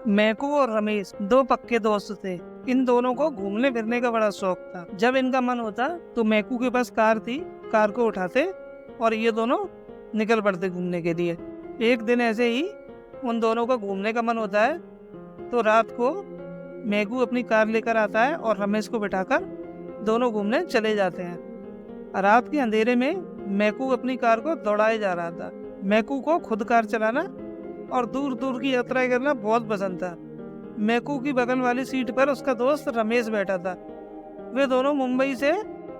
मैकू और रमेश दो पक्के दोस्त थे। इन दोनों को घूमने फिरने का बड़ा शौक था। जब इनका मन होता तो मैकू के पास कार थी, कार को उठाते और ये दोनों निकल पड़ते घूमने के लिए। एक दिन ऐसे ही उन दोनों का घूमने का मन होता है तो रात को मैकू अपनी कार लेकर आता है और रमेश को बिठाकर दोनों घूमने चले जाते हैं। रात के अंधेरे में मैकू अपनी कार को दौड़ाए जा रहा था। मैकू को खुद कार चलाना और दूर दूर की यात्रा करना बहुत पसंद था। मैकू की बगल वाली सीट पर उसका दोस्त रमेश बैठा था। वे दोनों मुंबई से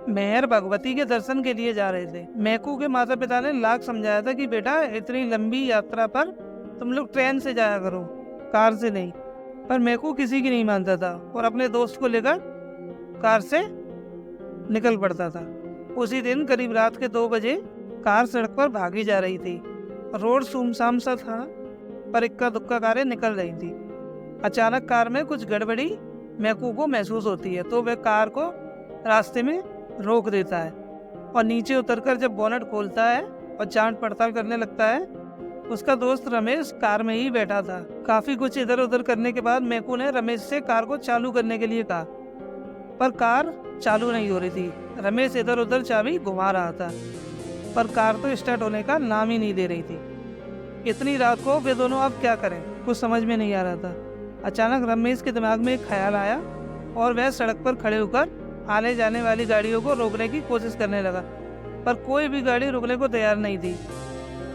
मेहर भगवती के दर्शन के लिए जा रहे थे। मैकू के माता पिता ने लाख समझाया था कि बेटा इतनी लंबी यात्रा पर तुम लोग ट्रेन से जाया करो, कार से नहीं। पर मैकू किसी की नहीं मानता था और अपने दोस्त को लेकर कार से निकल पड़ता था। उसी दिन करीब रात के 2 बजे कार सड़क पर भागी जा रही थी। रोड सुमसाम सा था पर इक्का दुक्का कारें निकल रही थी। अचानक कार में कुछ गड़बड़ी मैकू को महसूस होती है तो वह कार को रास्ते में रोक देता है और नीचे उतरकर जब बोनट खोलता है और जांच पड़ताल करने लगता है, उसका दोस्त रमेश कार में ही बैठा था। काफी कुछ इधर उधर करने के बाद मैकू ने रमेश से कार को चालू करने के लिए कहा, पर कार चालू नहीं हो रही थी। रमेश इधर उधर चाबी घुमा रहा था पर कार तो स्टार्ट होने का नाम ही नहीं दे रही थी। इतनी रात को वे दोनों अब क्या करें, कुछ समझ में नहीं आ रहा था। अचानक रमेश के दिमाग में एक ख्याल आया और वह सड़क पर खड़े होकर आने जाने वाली गाड़ियों को रोकने की कोशिश करने लगा, पर कोई भी गाड़ी रुकने को तैयार नहीं थी।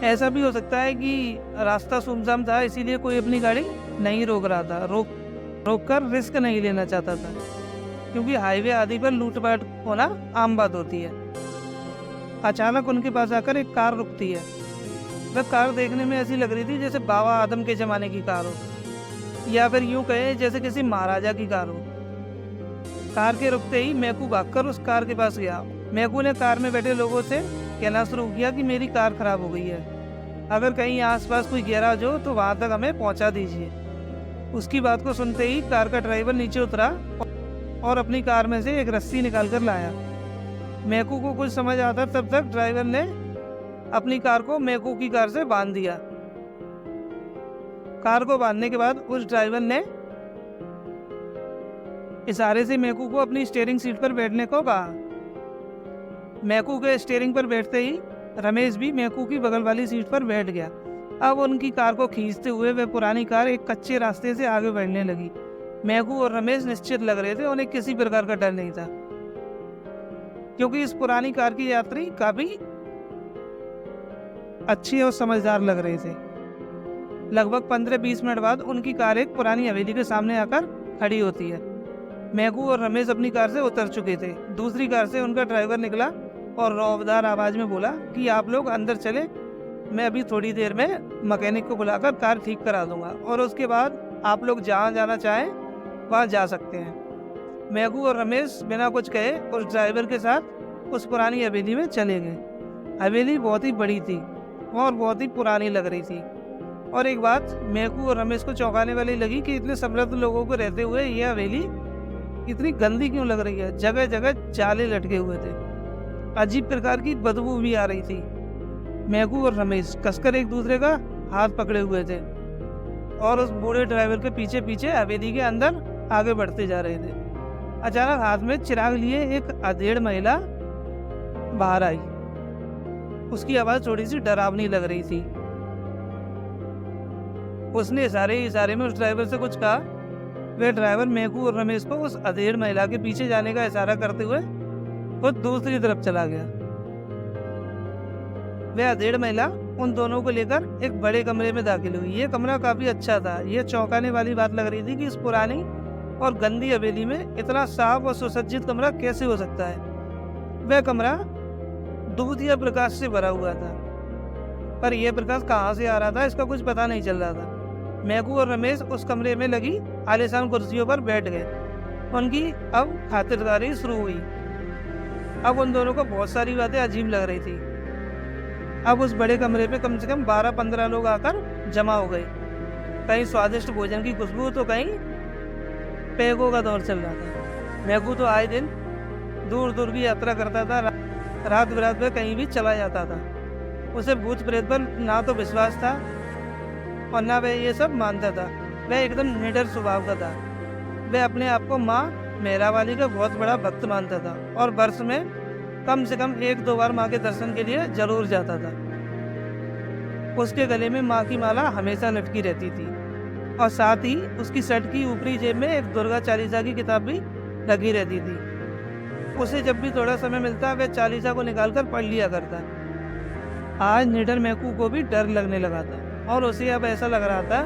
ऐसा भी हो सकता है कि रास्ता सुनसान था, इसीलिए कोई अपनी गाड़ी नहीं रोक रहा था। रोक कर रिस्क नहीं लेना चाहता था, क्योंकि हाईवे आदि पर लूटपाट होना आम बात होती है। अचानक उनके पास आकर एक कार रुकती है। वह कार देखने में ऐसी लग रही थी जैसे बाबा आदम के जमाने की कार हो, या फिर यूं कहे जैसे किसी महाराजा की कार हो। कार के रुकते ही मैकू भागकर उस कार के पास गया। मैकू ने कार में बैठे लोगों से कहना शुरू किया कि मेरी कार खराब हो गई है, अगर कहीं आसपास कोई गैराज हो तो वहां तक हमें पहुंचा दीजिए। उसकी बात को सुनते ही कार का ड्राइवर नीचे उतरा और अपनी कार में से एक रस्सी निकाल कर लाया। मैकू को कुछ समझ आता तब तक ड्राइवर ने अपनी कार को मैकू की कार से बांध दिया। कार को बांधने के बाद उस ड्राइवर ने इशारे से मैकू को अपनी स्टीयरिंग सीट पर बैठने को कहा। मैकू के स्टीयरिंग पर बैठते ही रमेश भी मैकू की बगल वाली सीट पर बैठ गया। अब उनकी कार को खींचते हुए वह पुरानी कार एक कच्चे रास्ते से आगे बढ़ने लगी। मैकू और रमेश निश्चित लग रहे थे, उन्हें किसी प्रकार का डर नहीं था, क्योंकि इस पुरानी कार की यात्री काफी अच्छी और समझदार लग रहे थे। लगभग 15-20 मिनट बाद उनकी कार एक पुरानी हवेली के सामने आकर खड़ी होती है। मैकू और रमेश अपनी कार से उतर चुके थे। दूसरी कार से उनका ड्राइवर निकला और रौबदार आवाज में बोला कि आप लोग अंदर चले, मैं अभी थोड़ी देर में मैकेनिक को बुलाकर कार ठीक करा दूंगा और उसके बाद आप लोग जहाँ जाना चाहें वहाँ जा सकते हैं। मैकू और रमेश बिना कुछ कहे उस ड्राइवर के साथ उस पुरानी हवेली में चले गए। हवेली बहुत ही बड़ी थी और बहुत ही पुरानी लग रही थी। और एक बात मैकू और रमेश को चौंकाने वाली लगी कि इतने समृद्ध लोगों को रहते हुए यह हवेली इतनी गंदी क्यों लग रही है। जगह जगह जाले लटके हुए थे, अजीब प्रकार की बदबू भी आ रही थी। मैकू और रमेश कसकर एक दूसरे का हाथ पकड़े हुए थे और उस बूढ़े ड्राइवर के पीछे पीछे हवेली के अंदर आगे बढ़ते जा रहे थे। अचानक हाथ में चिराग लिए एक अधेड़ महिला बाहर आई। उसकी आवाज थोड़ी सी डरावनी लग रही थी। उसने इशारे में उस ड्राइवर से कुछ कहा। वह ड्राइवर मैकू और रमेश को उस अधेड़ महिला के पीछे जाने का इशारा करते हुए खुद दूसरी तरफ चला गया। वह अधेड़ महिला उन दोनों को लेकर एक बड़े कमरे में दाखिल हुई। यह कमरा काफी अच्छा था। यह चौंकाने वाली बात लग रही थी कि इस पुरानी और गंदी हवेली में इतना साफ और सुसज्जित कमरा कैसे हो सकता है। वह कमरा दूधिया प्रकाश से भरा हुआ था, पर यह प्रकाश कहाँ से आ रहा था इसका कुछ पता नहीं चल रहा था। मैकू और रमेश उस कमरे में लगी आलीशान कुर्सियों पर बैठ गए। उनकी अब खातिरदारी शुरू हुई। अब उन दोनों को बहुत सारी बातें अजीब लग रही थी। अब उस बड़े कमरे पे कम से कम 12-15 लोग आकर जमा हो गए। कहीं स्वादिष्ट भोजन की खुशबू तो कहीं पैगों का दौर चल रहा था। मैकू तो आए दिन दूर दूर की यात्रा करता था, रात बिरात में कहीं भी चला जाता था। उसे भूत प्रेत पर ना तो विश्वास था और ना वह ये सब मानता था। वह एकदम निडर स्वभाव का था। वह अपने आप को माँ मेहरावाली का बहुत बड़ा भक्त मानता था और वर्ष में कम से कम 1-2 बार माँ के दर्शन के लिए जरूर जाता था। उसके गले में माँ की माला हमेशा लटकी रहती थी और साथ ही उसकी शर्ट की ऊपरी जेब में एक दुर्गा चालीसा की किताब भी लगी रहती थी। उसे जब भी थोड़ा समय मिलता वह चालीसा को निकालकर पढ़ लिया करता। आज निडर मैकू को भी डर लगने लगा था और उसे अब ऐसा लग रहा था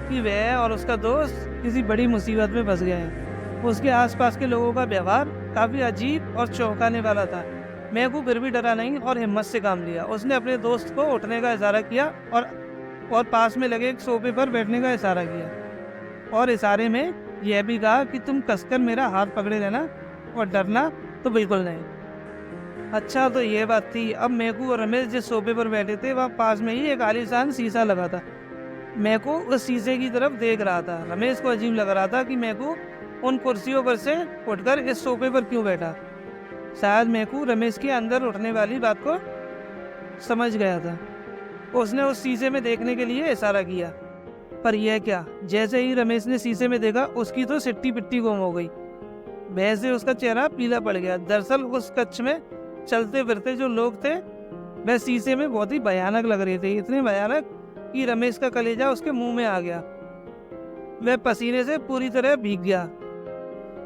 कि वह और उसका दोस्त किसी बड़ी मुसीबत में फंस गए हैं। उसके आसपास के लोगों का व्यवहार काफ़ी अजीब और चौंकाने वाला था। मैकू फिर भी डरा नहीं और हिम्मत से काम लिया। उसने अपने दोस्त को उठने का इशारा किया और पास में लगे एक सोफे पर बैठने का इशारा किया और इशारे में यह भी कहा कि तुम कसकर मेरा हाथ पकड़े रहना और डरना तो बिल्कुल नहीं। अच्छा, तो ये बात थी। अब मैकू और रमेश जिस सोफे पर बैठे थे वहाँ पास में ही एक आलीशान शीशा लगा था। मैकू उस शीशे की तरफ देख रहा था। रमेश को अजीब लग रहा था कि मैकू उन कुर्सियों पर से उठकर इस सोफे पर क्यों बैठा। शायद मैकू रमेश के अंदर उठने वाली बात को समझ गया था। उसने उस शीशे में देखने के लिए इशारा किया, पर यह क्या, जैसे ही रमेश ने शीशे में देखा उसकी तो सिट्टी पिट्टी गुम हो गई। भय से उसका चेहरा पीला पड़ गया। दरअसल उस कक्ष में चलते फिरते जो लोग थे वह शीशे में बहुत ही भयानक लग रहे थे, इतने भयानक कि रमेश का कलेजा उसके मुंह में आ गया। वह पसीने से पूरी तरह भीग गया।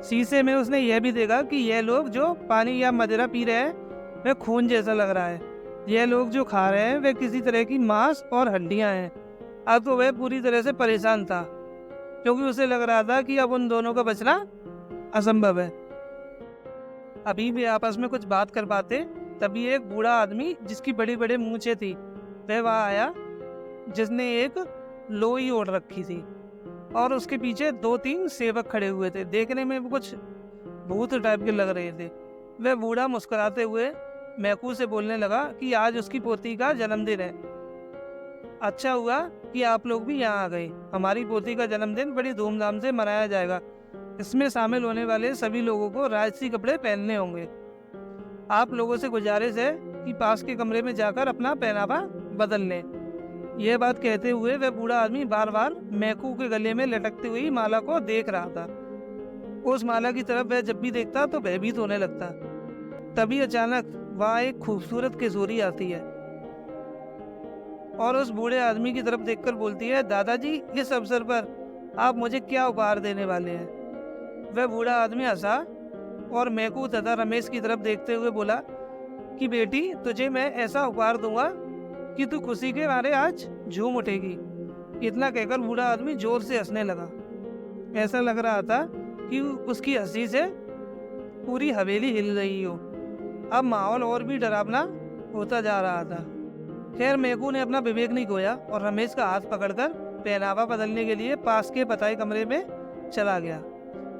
शीशे में उसने यह भी देखा कि यह लोग जो पानी या मदिरा पी रहे हैं वह खून जैसा लग रहा है। यह लोग जो खा रहे हैं वह किसी तरह की मांस और हड्डियां हैं। अब तो वह पूरी तरह से परेशान था क्योंकि उसे लग रहा था कि अब उन दोनों का बचना असंभव है। अभी भी आपस में कुछ बात कर पाते तभी एक बूढ़ा आदमी जिसकी बड़ी बड़ी मूंछें थी वह वहाँ आया, जिसने एक लोई ओढ़ रखी थी और उसके पीछे 2-3 सेवक खड़े हुए थे। देखने में वो कुछ भूत टाइप के लग रहे थे। वह बूढ़ा मुस्कुराते हुए मैकू से बोलने लगा कि आज उसकी पोती का जन्मदिन है। अच्छा हुआ कि आप लोग भी यहाँ आ गए। हमारी पोती का जन्मदिन बड़ी धूमधाम से मनाया जाएगा। इसमें शामिल होने वाले सभी लोगों को राजसी कपड़े पहनने होंगे। आप लोगों से गुजारिश है कि पास के कमरे में जाकर अपना पहनावा बदल लें। यह बात कहते हुए वह बूढ़ा आदमी बार बार मैकू के गले में लटकती हुई माला को देख रहा था। उस माला की तरफ वह जब भी देखता तो भयभीत होने लगता। तभी अचानक वहाँ एक खूबसूरत किशोरी आती है और उस बूढ़े आदमी की तरफ देखकर बोलती है, दादाजी इस अवसर पर आप मुझे क्या उपहार देने वाले हैं। वह बूढ़ा आदमी हंसा और मैकू तथा रमेश की तरफ देखते हुए बोला कि बेटी तुझे मैं ऐसा उपहार दूंगा कि तू खुशी के मारे आज झूम उठेगी। इतना कहकर बूढ़ा आदमी जोर से हंसने लगा। ऐसा लग रहा था कि उसकी हंसी से पूरी हवेली हिल रही हो। अब माहौल और भी डरावना होता जा रहा था। खैर मैकू ने अपना विवेक नहीं खोया और रमेश का हाथ पकड़कर पहनावा बदलने के लिए पास के बताए कमरे में चला गया।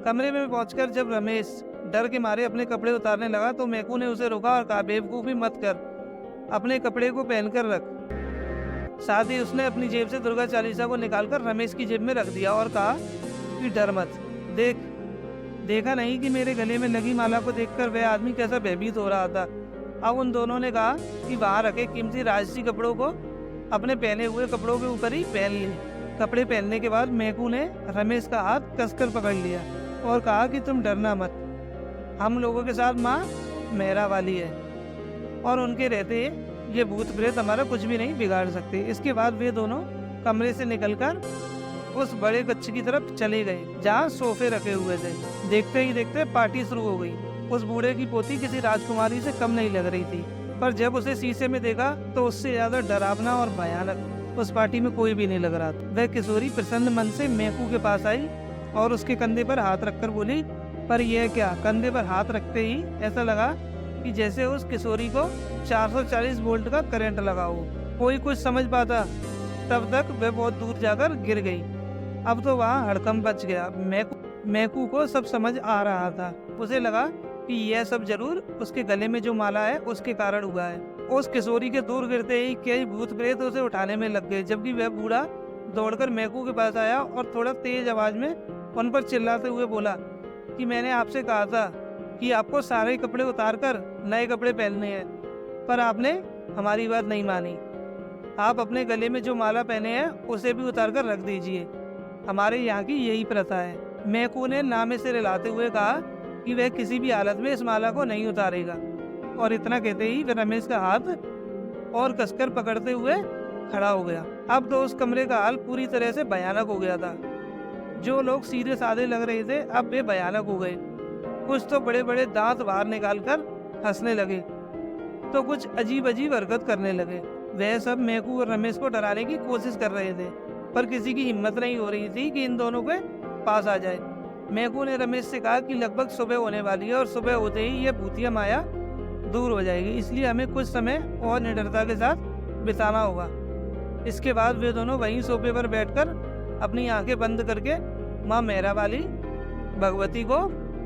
कमरे में पहुंचकर जब रमेश डर के मारे अपने कपड़े उतारने लगा तो मैकू ने उसे रोका और कहा, बेवकूफ़ी मत कर, अपने कपड़े को पहनकर रख। साथ ही उसने अपनी जेब से दुर्गा चालीसा को निकालकर रमेश की जेब में रख दिया और कहा कि डर मत। देखा नहीं कि मेरे गले में लगी माला को देखकर वह आदमी कैसा भयभीत हो रहा था। अब उन दोनों ने कहा कि बाहर रखे कीमती राजसी कपड़ों को अपने पहने हुए कपड़ों के ऊपर ही पहन लिए। कपड़े पहनने के बाद मैकू ने रमेश का हाथ कसकर पकड़ लिया और कहा कि तुम डरना मत, हम लोगों के साथ माँ मेहरावाली है और उनके रहते ये भूत प्रेत हमारा कुछ भी नहीं बिगाड़ सकते। इसके बाद वे दोनों कमरे से निकलकर उस बड़े कक्ष की तरफ चले गए जहाँ सोफे रखे हुए थे। देखते ही देखते पार्टी शुरू हो गई। उस बूढ़े की पोती किसी राजकुमारी से कम नहीं लग रही थी, पर जब उसे शीशे में देखा तो उससे ज्यादा डरावना और भयानक उस पार्टी में कोई भी नहीं लग रहा था। वह किशोरी प्रसन्न मन से मैकू के पास आई और उसके कंधे पर हाथ रखकर बोली, पर यह क्या। कंधे पर हाथ रखते ही ऐसा लगा कि जैसे उस किशोरी को 440 वोल्ट का करंट लगा हो। कोई कुछ समझ पाता तब तक वह बहुत दूर जाकर गिर गई। अब तो वहाँ हड़कंप मच गया। मैकू को सब समझ आ रहा था। उसे लगा कि यह सब जरूर उसके गले में जो माला है उसके कारण हुआ है। उस किशोरी के दूर गिरते ही कई भूत प्रेत उसे उठाने में लग गए, जबकि वह बूढ़ा दौड़कर मैकू के पास आया और थोड़ा तेज आवाज में उन पर चिल्लाते हुए बोला कि मैंने आपसे कहा था कि आपको सारे कपड़े उतारकर नए कपड़े पहनने हैं, पर आपने हमारी बात नहीं मानी। आप अपने गले में जो माला पहने हैं उसे भी उतार कर रख दीजिए। हमारे यहाँ की यही प्रथा है। मैकू ने नामे से रिलाते हुए कहा कि वह किसी भी हालत में इस माला को नहीं उतारेगा, और इतना कहते ही वह रमेश का हाथ और कसकर पकड़ते हुए खड़ा हो गया। अब तो उस कमरे का हाल पूरी तरह से भयानक हो गया था। जो लोग सीधे साधे लग रहे थे अब वे भयानक हो गए। कुछ तो बड़े बड़े दांत बाहर निकालकर हंसने लगे, तो कुछ अजीब अजीब हरकत करने लगे। वह सब मैकू और रमेश को डराने की कोशिश कर रहे थे, पर किसी की हिम्मत नहीं हो रही थी कि इन दोनों के पास आ जाए। मैकू ने रमेश से कहा कि लगभग सुबह होने वाली है और सुबह होते ही यह भूतिया माया दूर हो जाएगी, इसलिए हमें कुछ समय और निडरता के साथ बिताना होगा। इसके बाद वे दोनों वहीं सोफे पर बैठकर अपनी आंखें बंद करके माँ मेहरा वाली भगवती को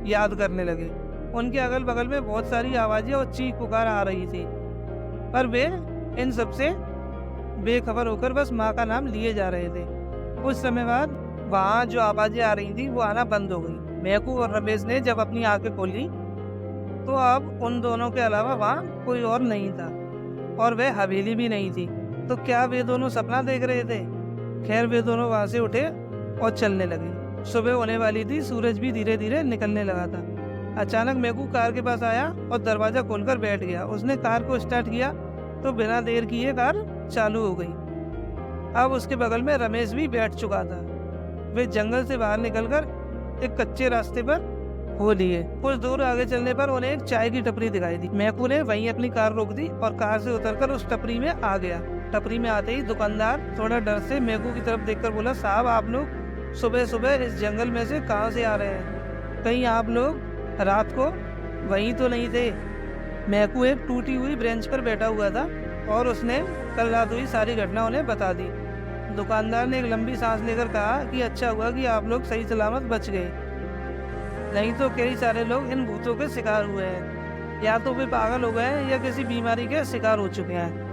याद करने लगे। उनके अगल बगल में बहुत सारी आवाजें और चीख पुकार आ रही थी, पर वे इन सबसे बेखबर होकर बस माँ का नाम लिए जा रहे थे। कुछ समय बाद वहाँ जो आवाजें आ रही थी वो आना बंद हो गई। मैकू और रमेश ने जब अपनी आंखें खोली तो अब उन दोनों के अलावा वहाँ कोई और नहीं था, और वह हवेली भी नहीं थी। तो क्या वे दोनों सपना देख रहे थे? खैर, वे दोनों वहाँ से उठे और चलने लगे। सुबह होने वाली थी, सूरज भी धीरे धीरे निकलने लगा था। अचानक मैकू कार के पास आया और दरवाजा खोलकर बैठ गया। उसने कार को स्टार्ट किया तो बिना देर किए कार चालू हो गई। अब उसके बगल में रमेश भी बैठ चुका था। वे जंगल से बाहर निकलकर एक कच्चे रास्ते पर हो लिए। कुछ दूर आगे चलने पर उन्हें एक चाय की टपरी दिखाई दी। मैकू ने वहीं अपनी कार रोक दी और कार से उतरकर उस टपरी में आ गया। टपरी में आते ही दुकानदार थोड़ा डर से मैकू की तरफ देखकर बोला, साहब, आप लोग सुबह सुबह इस जंगल में से कहाँ से आ रहे हैं? कहीं आप लोग रात को वहीं तो नहीं थे? मैकू एक टूटी हुई ब्रेंच पर बैठा हुआ था और उसने कल रात हुई सारी घटना उन्हें बता दी। दुकानदार ने एक लंबी सांस लेकर कहा कि अच्छा हुआ कि आप लोग सही सलामत बच गए, नहीं तो कई सारे लोग इन भूतों के शिकार हुए हैं। या तो वे पागल हो गए हैं या किसी बीमारी के शिकार हो चुके हैं।